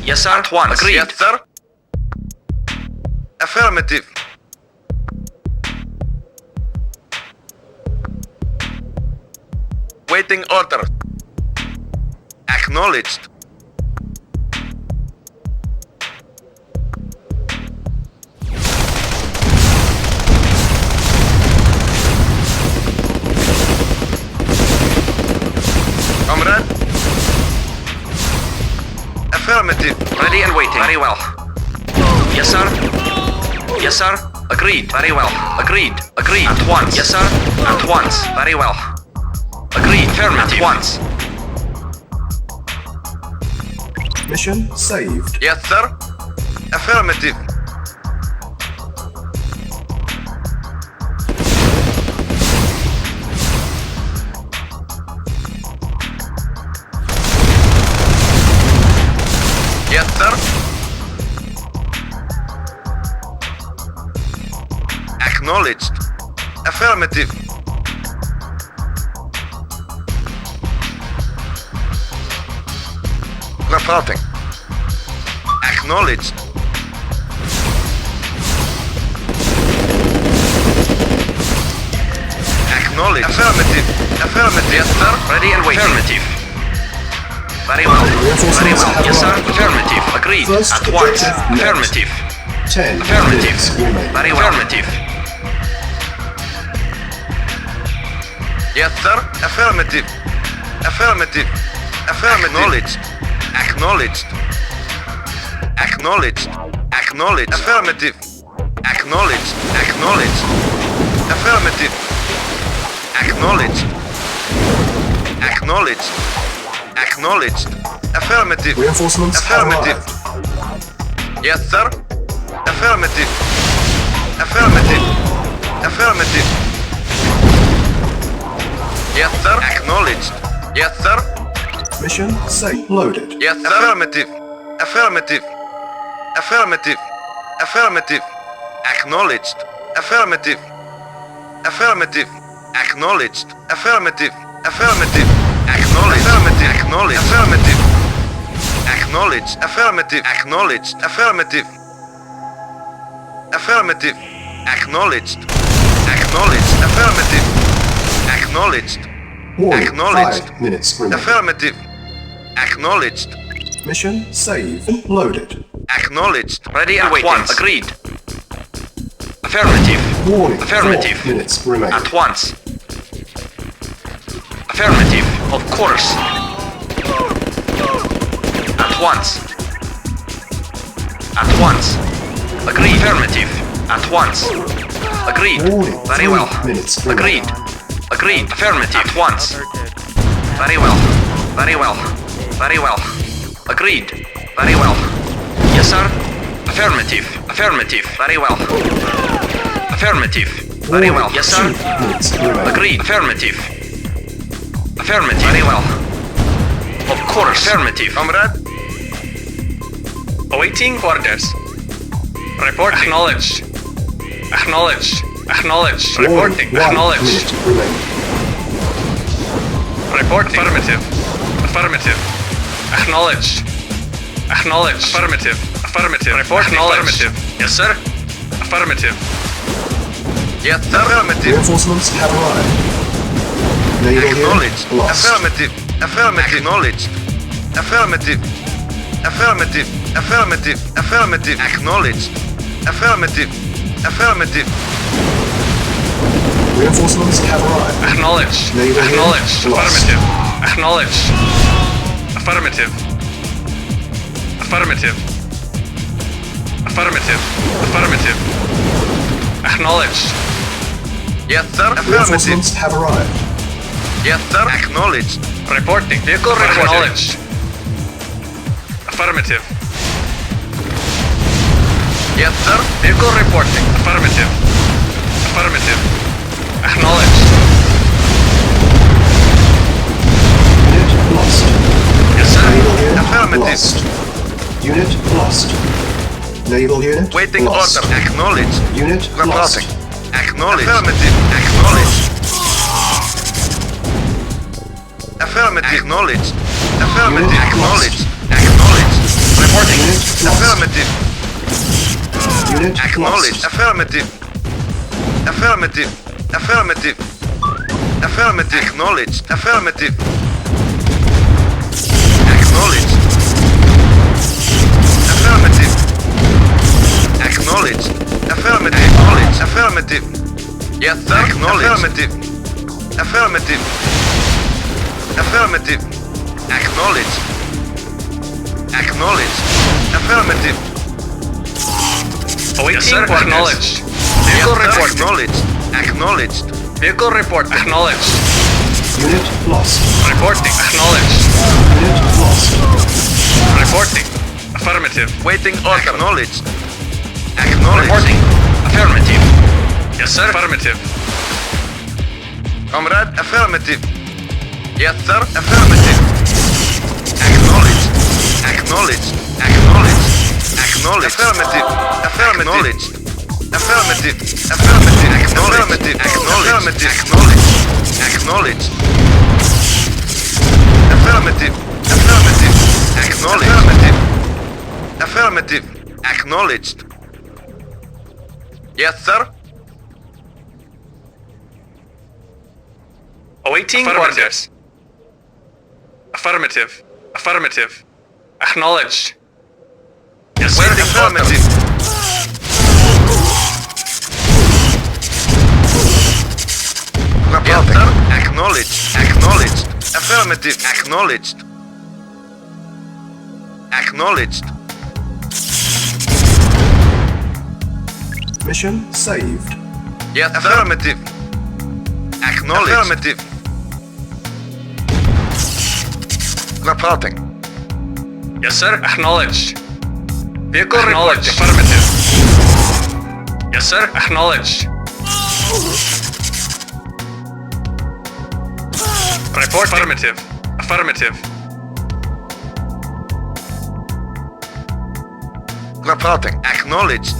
Yes, sir. At once. Agreed. Yes, sir. Affirmative. Waiting orders. Acknowledged. Comrade. Affirmative. Ready and waiting. Very well. Yes, sir. Yes, sir. Agreed. Very well. Agreed. Agreed. At once. Yes, sir. At once. Very well. Agreed. Affirmative. At once. Mission saved. Yes, sir. Affirmative. Yes, sir. Acknowledged. Affirmative. Reporting. Acknowledged. Acknowledged. Affirmative. Affirmative. Yes, sir. Ready and waiting. Affirmative. Very well. Very well. Yes, sir. Affirmative. Agreed. First At once. objective met. Affirmative. 10 Affirmative. minutes remaining. Very well. Affirmative. Yes, sir. Affirmative. Affirmative. Affirmative. Acknowledged. Acknowledged. Acknowledged. Acknowledged. Affirmative. Acknowledged. Acknowledged. Affirmative. Acknowledged. Acknowledged. Acknowledged. Affirmative. Reinforcements have Affirmative. arrived. Yes, sir. Affirmative. Affirmative. Affirmative. Yes, sir. Acknowledged. Yes, sir. Mission saved. Loaded. Yes, sir. Affirmative. Affirmative. Affirmative. Affirmative. Acknowledged. Affirmative. Affirmative. Acknowledged. Affirmative. Affirmative. Acknowledged. Affirmative. Acknowledged. Affirmative. Acknowledged. Affirmative. Acknowledged. Affirmative. Affirmative. Acknowledged. Acknowledged. Affirmative. Acknowledged. Warning. Acknowledged. 5 minutes remaining. Affirmative. Acknowledged. Mission saved. Loaded. Acknowledged. Ready and At waiting. once. Agreed. Affirmative. Warning. Affirmative. 4 minutes remaining. At once. Affirmative. Of course. At once. At once. Agreed. Affirmative. At once. Agreed. Warning. Very 3 well. minutes remaining. Agreed. Agreed. Affirmative. At once. Very well. Very well. Very well. Agreed. Very well. Yes, sir. Affirmative. Affirmative. Very well. Affirmative. Very well. Yes, sir. 2 minutes remaining. Agreed. Affirmative. Affirmative. Very well. Of course. Affirmative. Comrade. Awaiting orders. Report acknowledged. Acknowledged. Acknowledged. Reporting. Warning. 1 Acknowledged. minute remaining. Reporting. Affirmative. Affirmative. Acknowledged. Acknowledged. Affirmative. Affirmative. Report affirmative. Yes, sir. Affirmative. Yes, sir. Affirmative. Reinforcements have arrived. Naval Acknowledged. unit lost. Affirmative. Affirmative. Acknowledged. Affirmative. Affirmative. Affirmative. Affirmative. Acknowledged. Affirmative. Affirmative. Reinforcements have arrived. Acknowledged. Naval unit Acknowledged. lost. Affirmative. Acknowledged. Affirmative. Affirmative. Affirmative. Affirmative. Acknowledged. Yes, sir. Affirmative. Reinforcements have arrived. Yes, sir. Acknowledged. Reporting. Vehicle reporting. Acknowledged. Affirmative. Yes, sir. Vehicle reporting. Affirmative. Affirmative. Acknowledged. Unit lost. Yes, sir. Naval unit Affirmative. lost. Unit lost. Naval unit Waiting lost. order. Acknowledged. Unit lost. Reporting. Acknowledged. Affirmative. Acknowledged. Affirmative. Acknowledged. Affirmative. Unit Acknowledged. lost. Acknowledged. Reporting. lost. Affirmative. Unit Acknowledged. lost. Affirmative. Affirmative. Affirmative. Affirmative. Acknowledged. Affirmative. Acknowledged. Affirmative. Acknowledged. Affirmative. Acknowledged. Affirmative. Yes, sir. Acknowledged. Affirmative. Affirmative. Affirmative. Acknowledged. Acknowledged. Affirmative. Awaiting sir. orders. Acknowledged. Vehicle Yes, sir. report. Acknowledged. Acknowledged. Vehicle report. Acknowledged. Unit lost. Reporting. Acknowledged. Unit lost. Reporting. Affirmative. Waiting order. Acknowledged. Acknowledged. Reporting. Affirmative. Yes, sir. Affirmative. Comrade, affirmative. Yes, sir. Affirmative. Acknowledged. Acknowledged. Acknowledged. Acknowledged. Affirmative. Affirmative. Affirmative. Affirmative. Affirmative. Affirmative. Acknowledged. Affirmative. Affirmative. Acknowledged. Affirmative. Affirmative. Acknowledged. Yes, sir. Awaiting orders. Affirmative. Affirmative. Acknowledged. Yes, sir. Waiting affirmative. Yes, sir. Acknowledged. Acknowledged. Affirmative. Acknowledged. Acknowledged. Mission saved. Yes, affirmative. Acknowledged. Affirmative. Reporting. Yes, sir. Acknowledged. Vehicle acknowledged. Affirmative. Yes, sir. Acknowledged. Report. Affirmative. Affirmative. Reporting. Acknowledged.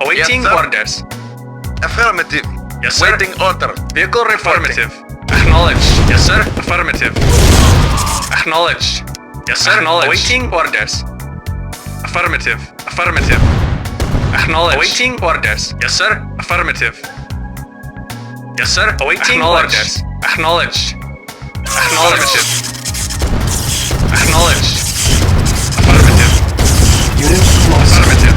Awaiting Yes, sir. orders. Affirmative. Yes, sir. Waiting order. Vehicle affirmative. Acknowledged. Yes, sir. Affirmative. Acknowledged. Yes, sir. Acknowledged. Awaiting orders. Affirmative. Affirmative. Acknowledged. Awaiting orders. Yes, sir. Affirmative. Yes, sir. Awaiting orders. Acknowledged. Acknowledged. Acknowledged. Affirmative. Unit lost. Affirmative.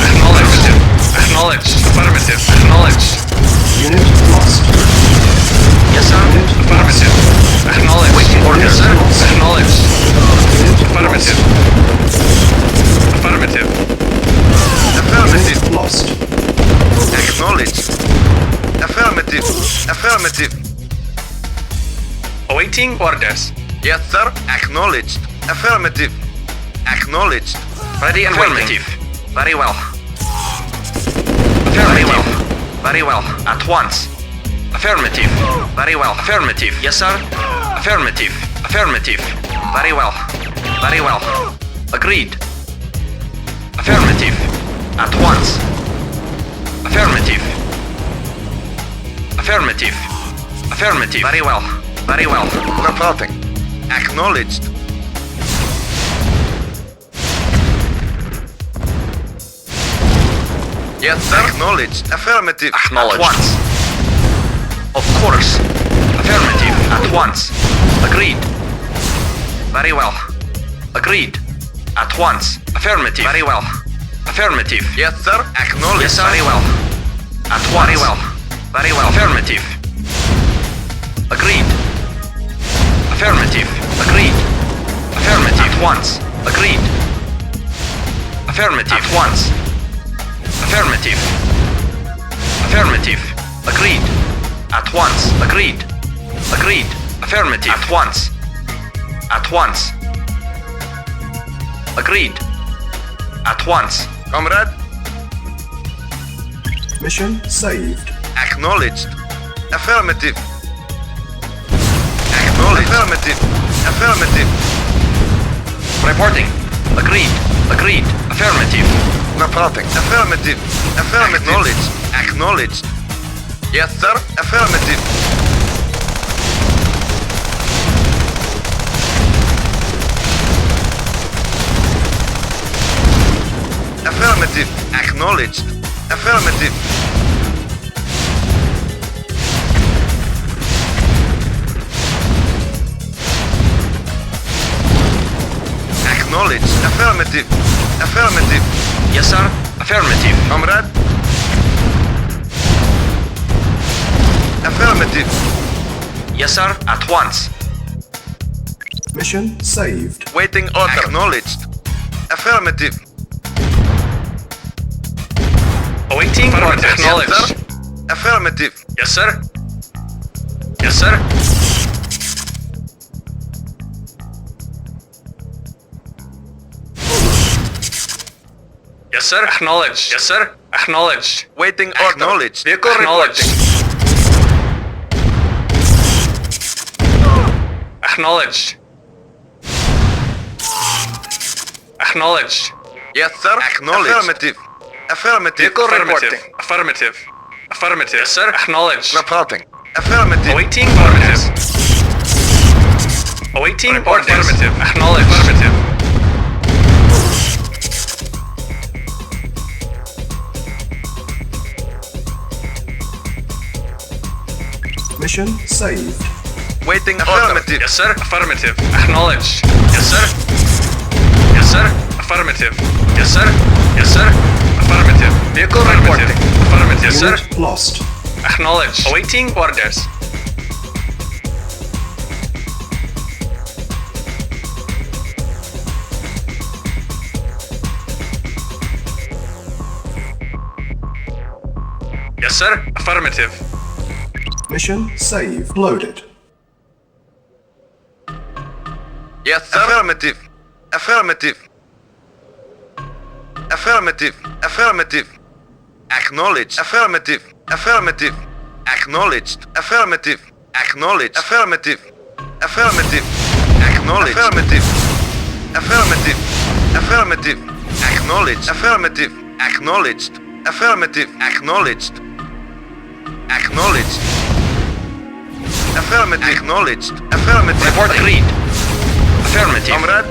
Acknowledged. Acknowledged. Affirmative. Acknowledged. Unit lost. Yes, sir. Affirmative. Acknowledged. Waiting orders. Yes, sir. Acknowledged. Unit Affirmative. Affirmative. Affirmative. Unit lost. Acknowledged. Affirmative. Affirmative. Awaiting orders. Yes, sir. Acknowledged. Affirmative. Acknowledged. Ready and Affirmative. waiting. Very well. Very well. Very well. At once. Affirmative. Very well. Affirmative. Yes, sir. Affirmative. Affirmative. Very well. Very well. Agreed. Affirmative. At once. Affirmative. Affirmative. Affirmative. Very well. Very well. Reporting. Acknowledged. Yes, sir. Acknowledged. Affirmative. Acknowledged. At once. Of course. Affirmative. At once. Agreed. Very well. Agreed. At once. Affirmative. Very well. Affirmative. Yes, sir. Acknowledged. Yes, sir. Very well. At once. Very well. Very well. Affirmative. Agreed. Affirmative. Agreed. Affirmative. At once. Agreed. Affirmative. At once. Affirmative. Affirmative. Agreed. At once. Agreed. Agreed. Affirmative. At once. At once. Agreed. At once. Comrade. Mission saved. Acknowledged. Affirmative. Acknowledged. Affirmative. Affirmative. Reporting. Agreed. Agreed. Affirmative. Reporting. Affirmative. Affirmative. Acknowledged. Acknowledged. Yes, sir. Affirmative. Affirmative. Acknowledged. Affirmative. Acknowledged. Affirmative. Affirmative. Yes, sir. Affirmative. Comrade. Affirmative. Yes, sir. At once. Mission saved. Waiting order. Acknowledged. Affirmative. Awaiting orders. Acknowledged. Yes, sir. Affirmative. Yes, sir. Yes, sir. Yes, sir. Acknowledged. Yes, sir. Acknowledged. Waiting order. Acknowledged. Vehicle Acknowledged. Acknowledged. Acknowledged. Yes, sir. Acknowledged. Affirmative. Affirmative. Vehicle Reporting. reporting. Affirmative. Affirmative. Yes, sir. Acknowledged. Reporting. Affirmative. Awaiting orders. Awaiting orders. Affirmative. Acknowledged. Affirmative. Mission saved. Waiting affirmative. Yes, sir. Affirmative. Acknowledged. Yes, sir. Yes, sir. Affirmative. Yes, sir. Yes, sir. Affirmative. Vehicle reporting. Affirmative. Yes, sir. Unit lost. Acknowledged. Awaiting orders. Yes, sir. Affirmative. Mission saved. Loaded. Yes, sir. Affirmative. Affirmative. Affirmative. Affirmative. Acknowledged. Affirmative. Affirmative. Acknowledged. Affirmative. Acknowledged. Affirmative. Affirmative. Acknowledged. Affirmative. Affirmative. Affirmative. Acknowledged. Affirmative. Acknowledged. Affirmative. Acknowledged. Acknowledged. Affirmative. Acknowledged. Affirmative. Report agreed. Affirmative. Comrade.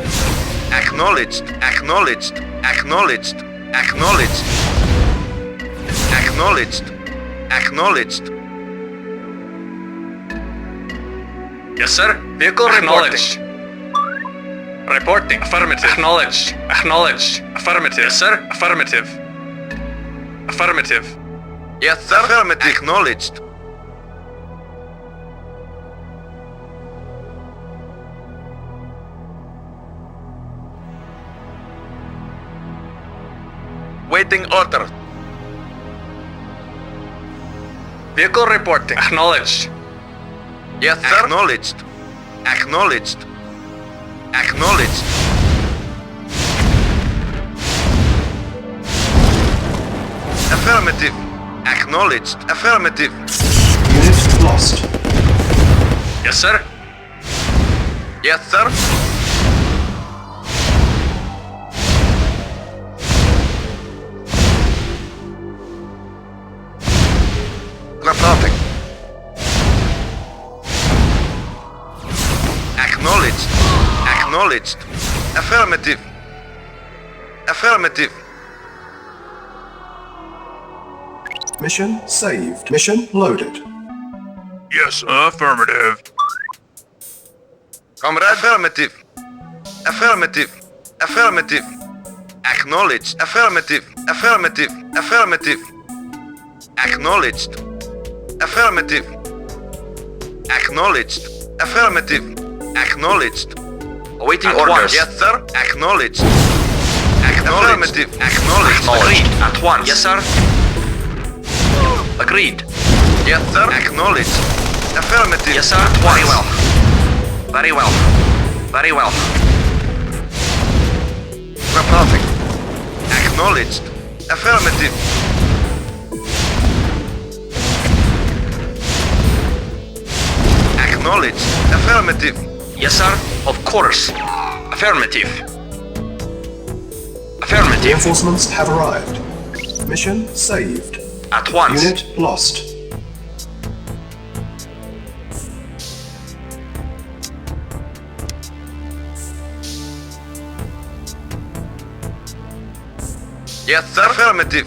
Acknowledged. Acknowledged. Acknowledged. Acknowledged. Acknowledged. Acknowledged. Yes, sir. Vehicle acknowledged. Reporting. Affirmative. Acknowledged. Acknowledged. Affirmative. Yes, sir. Affirmative. Affirmative. Yes, sir. Affirmative. Acknowledged. Waiting order. Vehicle reporting. Acknowledged. Yes, sir. Acknowledged. Acknowledged. Acknowledged. Affirmative. Acknowledged. Affirmative. Unit lost. Yes, sir. Yes, sir. Reporting. Acknowledged. Acknowledged. Affirmative. Affirmative. Mission saved. Mission loaded. Yes, affirmative. Comrade. Affirmative. Affirmative. Affirmative. Acknowledged. Affirmative. Affirmative. Affirmative. Acknowledged. Affirmative. Acknowledged. Affirmative. Acknowledged. Awaiting At orders. once. Yes, sir. Acknowledged. Affirmative. Acknowledged. Agreed. At once. Yes, sir. Agreed. Yes, sir. Acknowledged. Affirmative. Yes, sir. Very well. Very well. Very well. Reporting. Acknowledged. Affirmative. Acknowledged. Affirmative. Yes, sir. Of course. Affirmative. Affirmative. Reinforcements have arrived. Mission saved. At once. Unit lost. Yes, sir. Affirmative.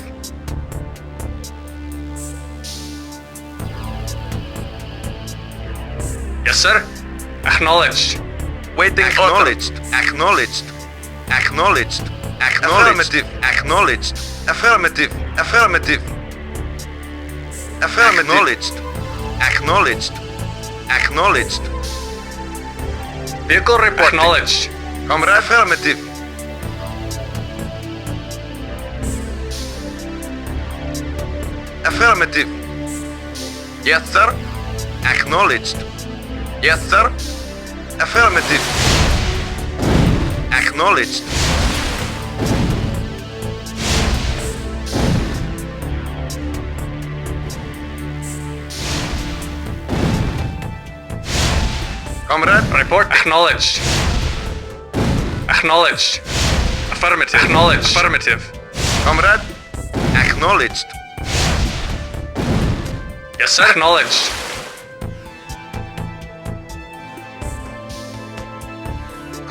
Yes, sir. Acknowledged. Waiting acknowledged. Acknowledged. Acknowledged. Acknowledged. Acknowledged. Affirmative. Affirmative. Affirmative. Acknowledged. Acknowledged. Vehicle report. Acknowledged. Comrade. Affirmative. Affirmative. Yes, sir. Acknowledged. Yes, sir. Affirmative. Acknowledged. Comrade. Report. Acknowledged. Acknowledged. Affirmative. Acknowledged. Affirmative. Comrade. Acknowledged. Yes, sir. Acknowledged.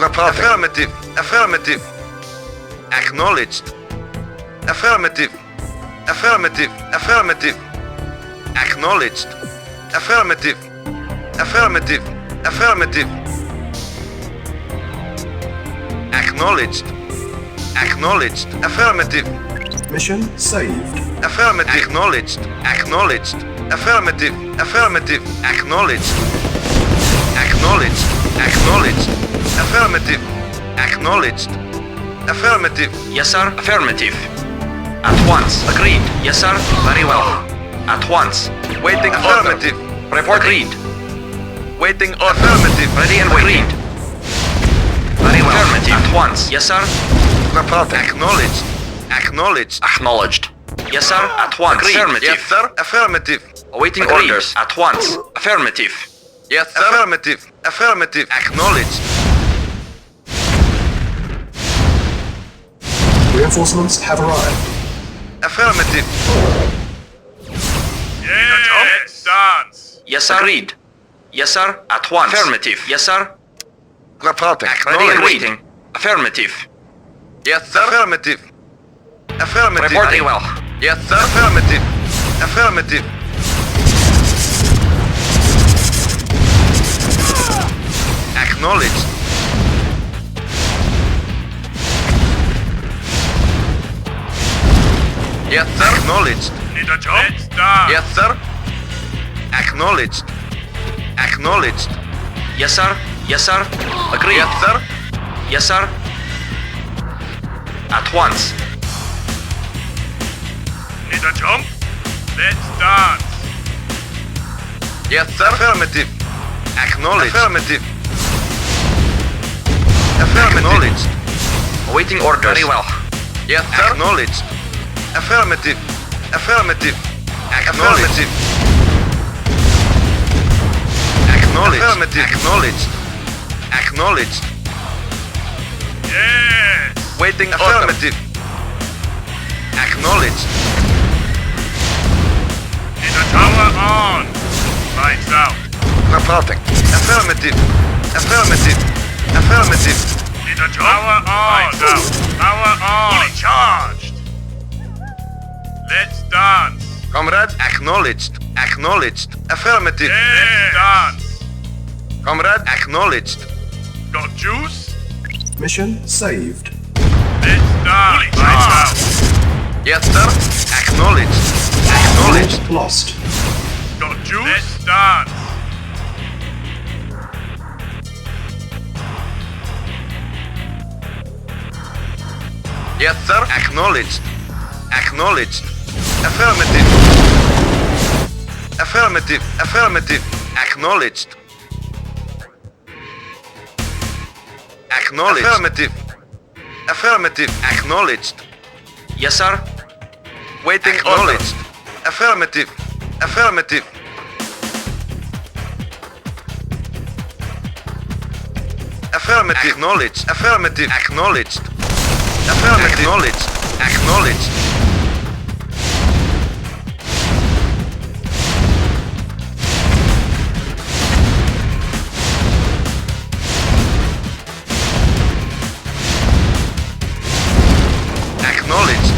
Affirmative. Affirmative. Acknowledged. Affirmative. Affirmative. Affirmative. Acknowledged. Affirmative. Affirmative. Affirmative. Acknowledged. Acknowledged. Affirmative. Mission saved. Affirmative. Acknowledged. Acknowledged. Affirmative. Affirmative. Acknowledged. Acknowledged. Acknowledged. Affirmative. Acknowledged. Affirmative. Yes, sir. Affirmative. At once. Agreed. Yes, sir. Very well. At once. Waiting affirmative. Report. Agreed. Waiting affirmative. Ready and agreed. Very well. Affirmative. At once. Yes, sir. Acknowledged. Acknowledged. Acknowledged. Yes, sir. At once. Agreed. Affirmative. Yes, sir. Affirmative. Awaiting Agreed. orders. At once. Affirmative. Yes, sir. Affirmative. Affirmative. Acknowledged. Reinforcements have arrived. Affirmative. Yes, dance. Yes, sir. Agreed. Yes, sir. At once. Affirmative. Yes, sir. Reporting. Ready and waiting. Affirmative. Yes, sir. Affirmative. Affirmative. Report. Very well. Yes, sir. Affirmative. Affirmative. Acknowledged. Yes, sir. Acknowledged. Need a job? Let's dance. Yes, sir. Acknowledged. Acknowledged. Yes, sir. Yes, sir. Agreed. Yes, sir. Yes, sir. At once. Need a jump? Let's dance. Yes, sir. Affirmative. Acknowledged. Affirmative. Affirmative. Acknowledged. Awaiting orders. Very well. Yes, sir. Acknowledged. Affirmative. Affirmative. Affirmative. Acknowledged. Affirmative. Acknowledged. Acknowledged. Yes. Waiting. Affirmative. Acknowledged. Need a tower on. Lights out. Reporting. Affirmative. Affirmative. Affirmative. Need a tower on. Lights out. Power on. Fully charged. Let's dance. Comrade. Acknowledged. Acknowledged. Affirmative. Let's dance. Comrade. Acknowledged. Got juice? Mission saved. Let's dance. Lights out. Yes, sir. Acknowledged. Acknowledged. Unit lost. Got juice? Let's dance. Yes, sir. Acknowledged. Acknowledged. Affirmative. Affirmative. Affirmative. Acknowledged. Acknowledged. Affirmative. Affirmative. Acknowledged. Yes, sir. Waiting. Acknowledged. Affirmative. Affirmative. Affirmative. Acknowledged. Affirmative. Acknowledged. Affirmative. Acknowledged. Acknowledged. Acknowledged.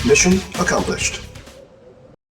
Mission accomplished.